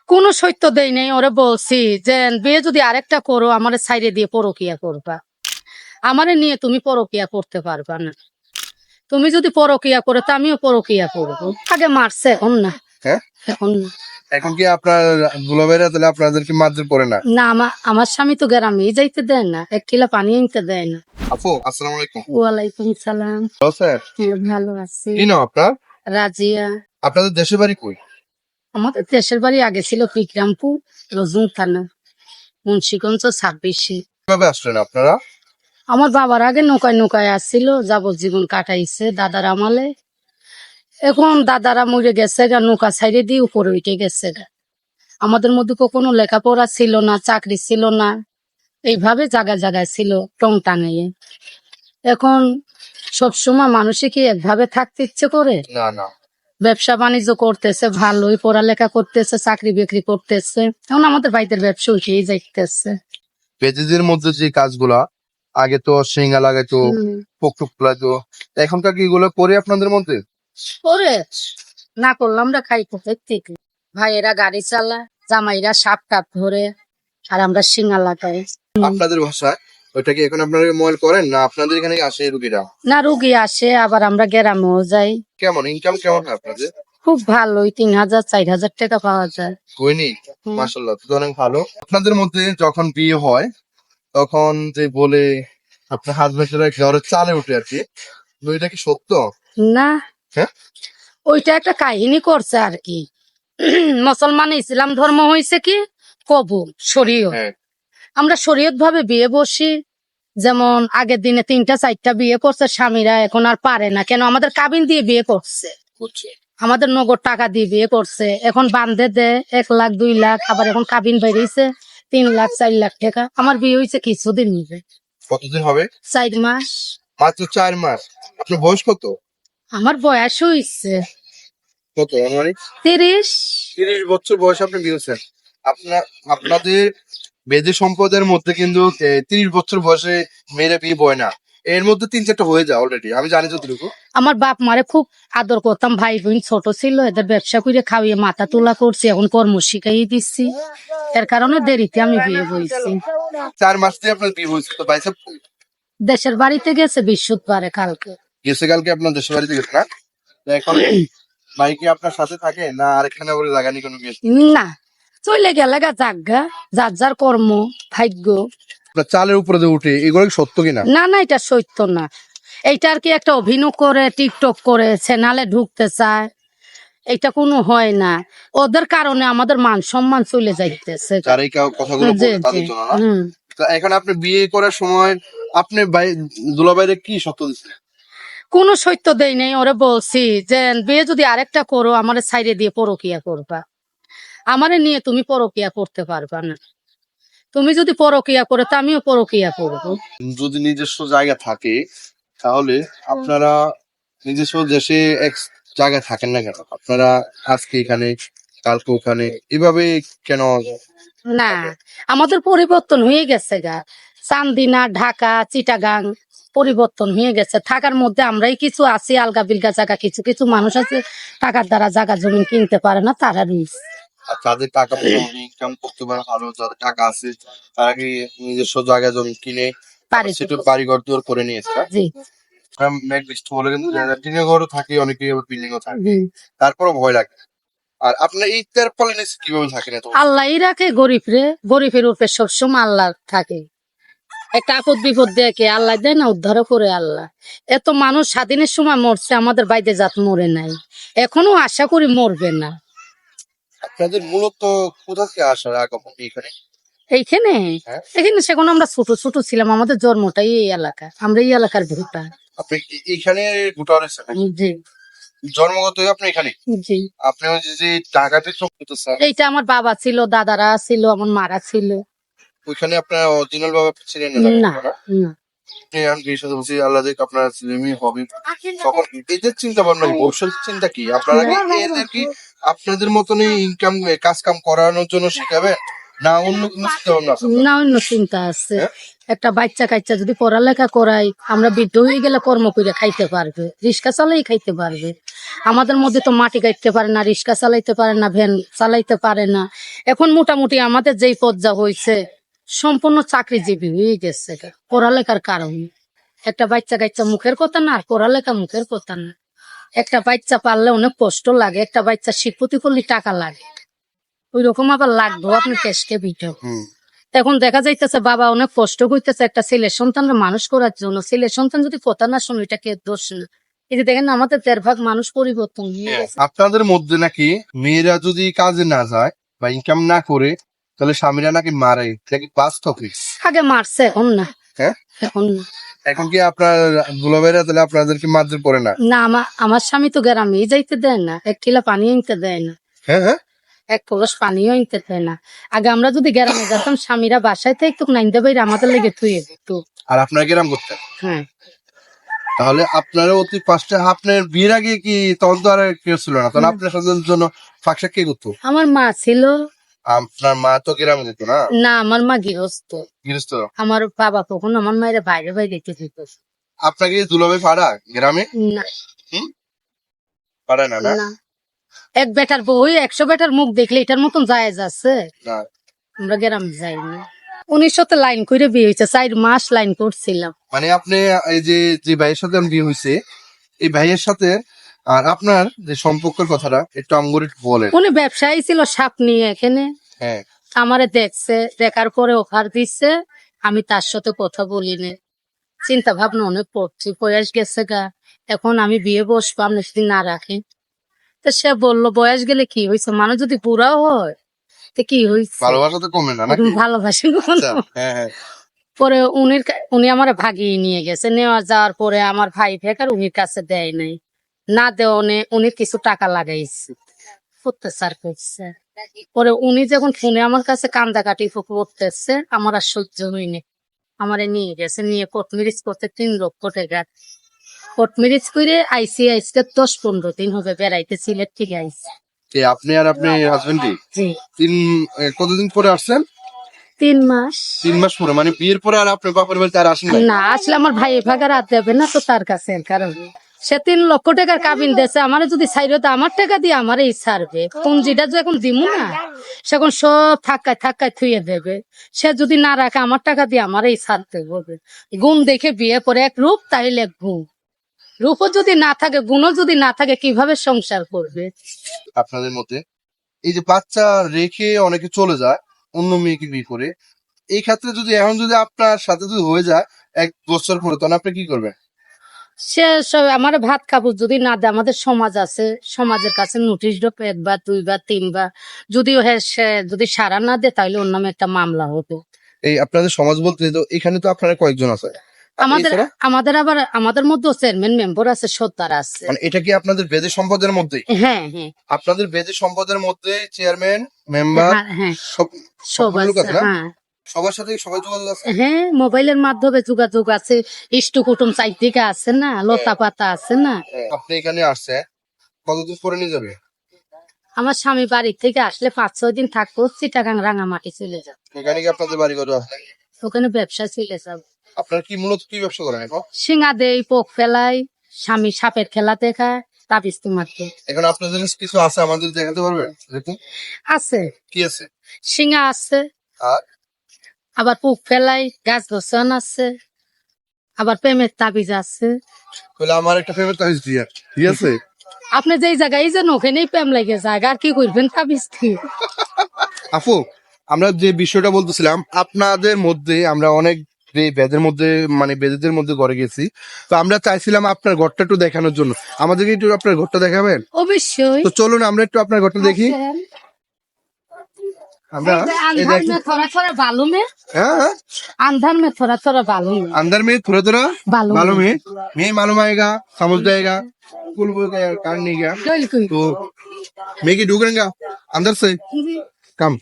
কোনো সত্য দেই নাই, ওরে বলছি যে বিয়ে যদি আরেকটা করো আমারে সাইডে দিয়ে পরকিয়া করবা, আমারে নিয়ে তুমি পরকিয়া করতে পারবা না। তুমি যদি পরকিয়া করো তো আমিও পরকিয়া করবো। আগে মারছে, এখন না। হ্যাঁ, এখন না। এখন কি আপনার দুলাভাইরা তাহলে আপনাদেরকে মারধর করে না? না, আমার স্বামী তো গ্রামেই যাইতে দেয় না, এক কিলা পানি আনতে দেয় না। আপু আসসালামু আলাইকুম। ওয়ালাইকুম সালাম। হ্যালো স্যার, ভালো আছি। কি নাম আপনার? রাজিয়া। আপনাদের দেশের বাড়ি কই? আমাদের দেশের বাড়ি আগে ছিল বিক্রামপুর, রজুন থানা, মুন্সিগঞ্জ 26। কিভাবে আসলেন আপনারা? আমার বাবার আগে নৌকায় নৌকায় আসছিল, যাবজ্জীবন কাটাইছে দাদার আমলে। এখন দাদারা মরে গেছে গা, নৌকা ছাইড়ে দিয়ে উপরে উঠে গেছে গা। আমাদের মধ্যে কোনো লেখাপড়া ছিল না, চাকরি ছিল না, এইভাবে জায়গায় জায়গায় ছিল টং টাঙিয়ে। এখন সবসময় মানুষে কি একভাবে থাকতে ইচ্ছে করে? না না, ব্যবসা বাণিজ্য করতেছে, ভালোই পড়ালেখা করতেছে, চাকরি বিক্রি করতেছে। এখন আমাদের ভাইদের ব্যবসা উঠেই যাইতেছে। বেদিদের মধ্যে যে কাজগুলা আগে তো সিঙ্গা লাগাইতো, পোকটুক লাগাইতো, এখনকার কি এগুলো করে আপনাদের মধ্যে? করে না করলে আমরা খাই কোথায় থেকে? ভাইয়েরা গাড়ি চালা, জামাইরা সাপ টাপ ধরে, আর আমরা সিঙ্গা লাগাই। আপনাদের ভাষায় ওইটা কি এখন আপনারা ময়েল করেন না আপনাদের এখানে আসে রুগীরা? না, রুগী আসে, আবার আমরা গ্রামেও যাই। কেমন ইনকাম কেমন হয় আপনাদের? খুব ভালোই, 3000 4000 টাকা পাওয়া যায়। হয়নি? হুম। মাশাআল্লাহ, তো অনেক ভালো। আপনাদের মধ্যে যখন বিয়ে হয় তখন যে বলে আপনার হাজবেন্ডরা ঘরে চালে উঠে আর কি, তো এটা কি সত্য? না, হ্যাঁ, ওইটা একটা কাহিনী করছে আর কি। মুসলমান ইসলাম ধর্ম হয়েছে কি কবুল শরীয়ত। হ্যাঁ, আমরা শরীয়ত ভাবে বিয়ে বসি। যেমন আগের দিনে 3টা 4টা বিয়ে করছে স্বামীরা, এখন আর পারে না। কেন? আমাদের কাবিন দিয়ে বিয়ে করছে, বুঝছি। আমাদের নগদ টাকা দিয়ে বিয়ে করছে। এখন বান্ধে দেয় 1 লাখ 2 লাখ, আবার এখন কাবিন বেরিয়েছে 3 লাখ 4 লাখ টাকা। আমার বিয়ে হয়েছে কিছুদিন নিবে, কতদিন হবে? 4 মাস। মাত্র 4 মাস। আপনার বয়স কত? আমার বয়স হয়েছে কত মানে? 30। 30 বছর বয়সে আপনি বিয়ে হয়েছেন। আপনাদের বেদে সম্প্রদায়ের মধ্যে কিন্তু 30 বছর বয়সে মেয়েরা বিয়ে বয় না, এর মধ্যে 3-4টা হয়ে যায় অলরেডি, আমি জানি যতটুকু। আমার বাপ মারে খুব আদর করতাম, ভাই বোন ছোট ছিল, এদের ব্যবসা করে খাওয়িয়ে মাথা তোলা করছি, এখন কর্ম শিখাই দিচ্ছি। এর কারণে দেরিতে আমি বিয়ে হয়েছি। 4 মাস দিয়ে আপনার বিয়ে হয়েছে, তো ভাই সাহেব দেশের বাড়িতে গেছে বৃহস্পতিবারে কালকে। গেছে কালকে আপনার দেশের বাড়িতে গেছে না? তো এখন ভাই কি আপনার সাথে থাকে না আরেকখানে বলে জায়গা নিয়ে কোনো গেছে? না, চলে গেলে গা জাগা, যার যার কর্ম ভাগ্য। আপনার চালের উপরে যে উঠে এগুলো কি সত্য কিনা? না না, এটা সত্য না। এইটা আর কি একটা অভিনয় করে, টিকটক করে চ্যানেলে ঢুকতে চায়, এটা কোনো হয় না। ওদের কারণে আমাদের মান সম্মান চলে যাইতেছে। যারা এই কথাগুলো জি, বলে তাদের জি। জন্য না? হুম। তো এখন আপনি বিয়ে করার সময় আপনি ভাই দুলাভাইরে কি সত্য দিচ্ছেন? কোনো সত্য দেই নাই, ওরে বলছি যে বিয়ে যদি আরেকটা করো আমারে সাইডে দিয়ে পরকিয়া করবা, আমারে নিয়ে তুমি পরকিয়া করতে পারবা না। তুমি যদি পরকিয়া করে তো আমিও পরকিয়া করবো। যদি নিজস্ব জায়গা থাকে তাহলে আপনারা নিজস্ব দেশে এক জায়গায় থাকেন না কেন? আপনারা আজকে এখানে কালকে ওখানে এভাবে কেন? না, আমাদের পরিবর্তন হয়ে গেছে গা। চান্দিনা, ঢাকা, চিটাগাং পরিবর্তন হয়ে গেছে। থাকার মধ্যে আমরাই কিছু আছি, আলগা বিলগা জায়গা, কিছু কিছু মানুষ আছে টাকার দ্বারা জায়গা জমি কিনতে পারে না, তারা নিচ্ছে। আর তাদের টাকা পয়সা ইনকাম করতে পারে ভালো, যাদের টাকা আছে তারা কি নিজস্ব জায়গা জমি কিনে পারে সেটা বাড়িঘর দুয়ার করে নিয়েছে। জি। নেক্সট বলে কিন্তু টিনের ঘরও থাকে, অনেকে বিল্ডিং ও থাকে, হুম। তারপরও ভয় লাগে। আর আপনার এই তেরপালে কিভাবে থাকেন এত? আল্লাহই রাখে গরিবরে, গরিবের উপরে সবসময় আল্লাহ থাকে। একটা আপদ বিপদ দেখে আল্লাহ দেয় না, উদ্ধারও করে আল্লাহ। এত মানুষ স্বাধীনের সময় মরছে, আমাদের বাইরে জাত মরে নাই, এখনো আশা করি মরবে না। আপনাদের মূলত কোথা থেকে আসার আগমন এখানে? এইখানে হ্যাঁ, এখানে সেখানে আমরা ছোট ছোট ছিলাম, আমাদের জন্মটাই এই এলাকা, আমরা এই এলাকার ভোটা। আপনি এইখানে গোটা হয়েছেন? জি জন্মগত আপনি এখানে? জি। আপনি ওই যে টাকাতে সম্পৃক্ত স্যার, এইটা আমার বাবা ছিল, দাদারা ছিল, আমার মারা ছিল। ওইখানে আপনার অরিজিনাল বাবা ছিলেন না? না না, না। আপনি আমি বিয়ের সাথে বলছি আল্লাহ দেখ আপনার ছেলে মেয়ে হবে, তখন এদের চিন্তা ভাবনা কি, ভবিষ্যৎ চিন্তা কি? আপনারা কি এদের কি আপনাদের মতনই ইনকাম কাজ কাম করানোর জন্য শিখাবেন, না অন্য কোনো চিন্তা ভাবনা আছে আপনার? না অন্য চিন্তা আছে। হ্যাঁ? একটা বাচ্চা কাচ্চা যদি পড়ালেখা করাই, আমরা বৃদ্ধ হয়ে গেলে কর্ম করে খাইতে পারবে, রিক্সা চালাই খাইতে পারবে। আমাদের মধ্যে তো মাটি কাটতে পারে না, রিক্সা চালাইতে পারে না, ভ্যান চালাইতে পারে না। এখন মোটামুটি আমাদের যেই পর্যায়ে হয়েছে সম্পূর্ণ চাকরিজীবী হয়ে গেছে পড়ালেখার কারণে। একটা বাচ্চা কাচ্চা মুখের কথা না, আর পড়ালেখা মুখের কথা না। একটা বাচ্চা পারলে অনেক কষ্ট লাগে, একটা বাচ্চা শিক্ষতি করলে টাকা লাগে, ওই রকম আবার লাগবে আপনি কেসকে বিটো। হুম। এখন দেখা যাইতেছে বাবা অনেক কষ্ট করতেছে একটা ছেলের সন্তানরা মানুষ করার জন্য, ছেলের সন্তান যদি কথা না শুনে এটা কে দোষ না। এই যে দেখেন আমাদের 1.5 ভাগ মানুষ পরিবর্তন হয়ে গেছে। আপনাদের মধ্যে নাকি মেয়েরা যদি কাজে না যায় বা ইনকাম না করে তাহলে স্বামীরা নাকি মারে, এটা কি বাস্তব? আগে মারছে, এখন না। হ্যাঁ, এখন না। এখন কি আপনার দুলাভাইরা তাহলে আপনাদেরকে মারধর করে না? না আমার স্বামী তো গ্রামে যাইতে দেয় না, 1 কিলো পানি আনতে দেয় না, হ্যাঁ হ্যাঁ, 1 কলস পানিও আনতে দেয় না। আগে আমরা যদি গ্রামে যেতাম স্বামীরা বাসায় থেকে নাইন্দে বাইরে আমাদের লেগে থুয়ে দিত। আর আপনার গ্রাম করতেন? হ্যাঁ। তাহলে আপনারা অতি পাঁচটা আপনার বিয়ের আগে কি তখন তো আর কেউ ছিল না, তখন আপনার সাথে জন্য ফাঁকশা কে করতো? আমার মা ছিল। আপনার মা তো গ্রামে যেত না? না আমার মা গৃহস্থ। গৃহস্থ। আমার বাবা কখন আমার মায়ের বাইরে বাইরে রেখে দিত। আপনাকে দুলাভাই পাড়া গ্রামে? না পাড়ায় না? না না, 1 বেটার বউ 100 বেটার মুখ দেখলে এটার মতন জায়েজ আছে? না। আমরা গ্রামে যাইনি। 1900 লাইন করে বিয়ে হয়েছে, 4 মাস লাইন করছিলাম। মানে আপনি এই যে যে ভাইয়ের সাথে আমার বিয়ে হয়েছে, এই ভাইয়ের সাথে আর আপনার যে সম্পর্কের কথাটা একটু আমগরে একটু বলেন। উনি ব্যবসায়ী ছিল সাপ নিয়ে এখানে, হ্যাঁ, আমারে দেখছে, দেখার পরে অফার দিচ্ছে, আমি তার সাথে কথা বলিনি। চিন্তা ভাবনা অনেক করছি, বয়স গেছে গা, এখন আমি বিয়ে বসবো আপনি যদি না রাখেন। তো সে বললো বয়স গেলে কি হয়েছে, মানুষ যদি বুড়াও হয় তো কি হয়েছে, ভালোবাসা তো কমে না নাকি? ভালোবাসি। আচ্ছা, হ্যাঁ হ্যাঁ। পরে উনি আমার ভাগিয়ে নিয়ে গেছে, নেওয়া যাওয়ার পরে আমার ভাই ফেকার উনির কাছে দেয় নাই, না দেওয়া উনি কিছু টাকা লাগাইছে, অত্যাচার করছে। পরে উনি যখন ফোনে আমার কাছে কান্দাকাটি করতেছে, আমার আর সহ্য হয়নি, আমারে নিয়ে গেছে, নিয়ে কোর্ট ম্যারেজ করতে 3 লক্ষ টাকা কোর্ট ম্যারেজ করে আইসি, আজকে 10-15 দিন হবে বেড়াইতে সিলেট থেকে আইসি। কে আপনি আর আপনি হাজবেন্ডই জি। কতদিন পরে আসছেন? 3 মাস। 3 মাস পরে, মানে বিয়ের পরে আর আপনার বাপের বাড়িতে আর আসেন নাই? না আসলে আমার ভাই ভাগার হাত দেবে না তো তার কাছে, এর কারণে সে 3 লক্ষ টাকার কাবিন দিয়েছে, আমার যদি ছাইরো তো আমার টাকা দিয়ে আমার এই ছাড়বে, পুঞ্জিটা যখন দিমু না সেখন সব থাক্কায় থাক্কায় থুয়ে দেবে। সে যদি না রাখে আমার টাকা দিয়ে আমার এই ছাড়তে হবে। গুণ দেখে বিয়ে করে এক রূপ, তাইলে এক গুণ, রূপও যদি না থাকে গুণও যদি না থাকে কিভাবে সংসার করবে? আপনাদের মধ্যে এই যে বাচ্চা রেখে অনেকে চলে যায় অন্য মেয়েকে বিয়ে করে, এই ক্ষেত্রে যদি এখন যদি আপনার সাথে যদি হয়ে যায় 1 বছর পরে, তখন আপনি কি করবেন? সে সব আমার ভাত খাবো যদি না দেয়, আমাদের সমাজ আছে, সমাজের কাছে নোটিশ দেবো 1 বার 2 বার 3 বার, যদিও হ্যাঁ সে যদি সারা না দেয় তাহলে ওর নামে একটা মামলা হতো। এই আপনাদের সমাজ বলতে তো এখানে তো আপনারা কয়েকজন আছে? আমাদের এছাড়া? আমাদের আবার আমাদের মধ্যে চেয়ারম্যান মেম্বার আছে, সত্তার আছে। মানে এটা কি আপনাদের বেদে সম্পদের মধ্যে? হ্যাঁ হ্যাঁ আপনাদের বেদে সম্পদের মধ্যে চেয়ারম্যান, মেম্বার হ্যাঁ হ্যাঁ সব সব সবগুলো লোক আছে। আছে না? হ্যাঁ সবার সাথে সবাই যোগাযোগ আছে? হ্যাঁ মোবাইলের মাধ্যমে যোগাযোগ আছে, ইষ্ট কুটুম চাইদিকে আছে না, লতা পাতা আছে না। আপনি এখানে আসছে কতদিন পরে নিয়ে যাবে? আমার স্বামী বাড়ি থেকে আসলে 5-6 দিন থাকবো, চিটাগাং রাঙামাটি চলে যাব, এখানে কি আপনাদের বাড়ি কত আছে? ওখানে ব্যবসা চলে যাব। আপনারা কি মূলত কি ব্যবসা করেন এখন? শিঙা দেই, পোক ফেলাই, স্বামী সাপের খেলা দেখায়, তাবিজ তোমাকে এখন আপনাদের কিছু আছে আমাদের দেখাতে পারবেন? দেখুন আছে, কি আছে। শিঙা আছে, আর আবার পোক ফেলাই, গাছ বসান আছে, আবার প্রেমের তাবিজ আছে। তাহলে আমার একটা ফেভারিট তাবিজ দিয়া, ঠিক আছে? আপনি যেই জায়গায় যান ওখানেই প্রেম লেগে যায়, আর কি করবেন তাবিজ কি? আপু, আমরা যে বিষয়টা বলতেছিলাম, আপনাদের মধ্যে আমরা অনেক বেদের মধ্যে মানে বেদেদের মধ্যে ঘরে গেছি, তো আমরা চাইছিলাম আপনার ঘরটা একটু দেখানোর জন্য, আমাদেরকে একটু আপনার ঘরটা দেখাবেন? অবশ্যই। তো চলুন আমরা একটু আপনার ঘরটা দেখি। আসেন। আমরা এই अंधार দেখি। में थोड़ा थोड़ा बालू में, हाँ, अंधार में थोड़ा थोड़ा बालू में, अंदर में थोड़ा थोड़ा बालू मालूम है, मैं मालूम आएगा, समझ जाएगा, कुल काट नहीं गया बिल्कुल। तो मैं की ढूंढूंगा अंदर से कम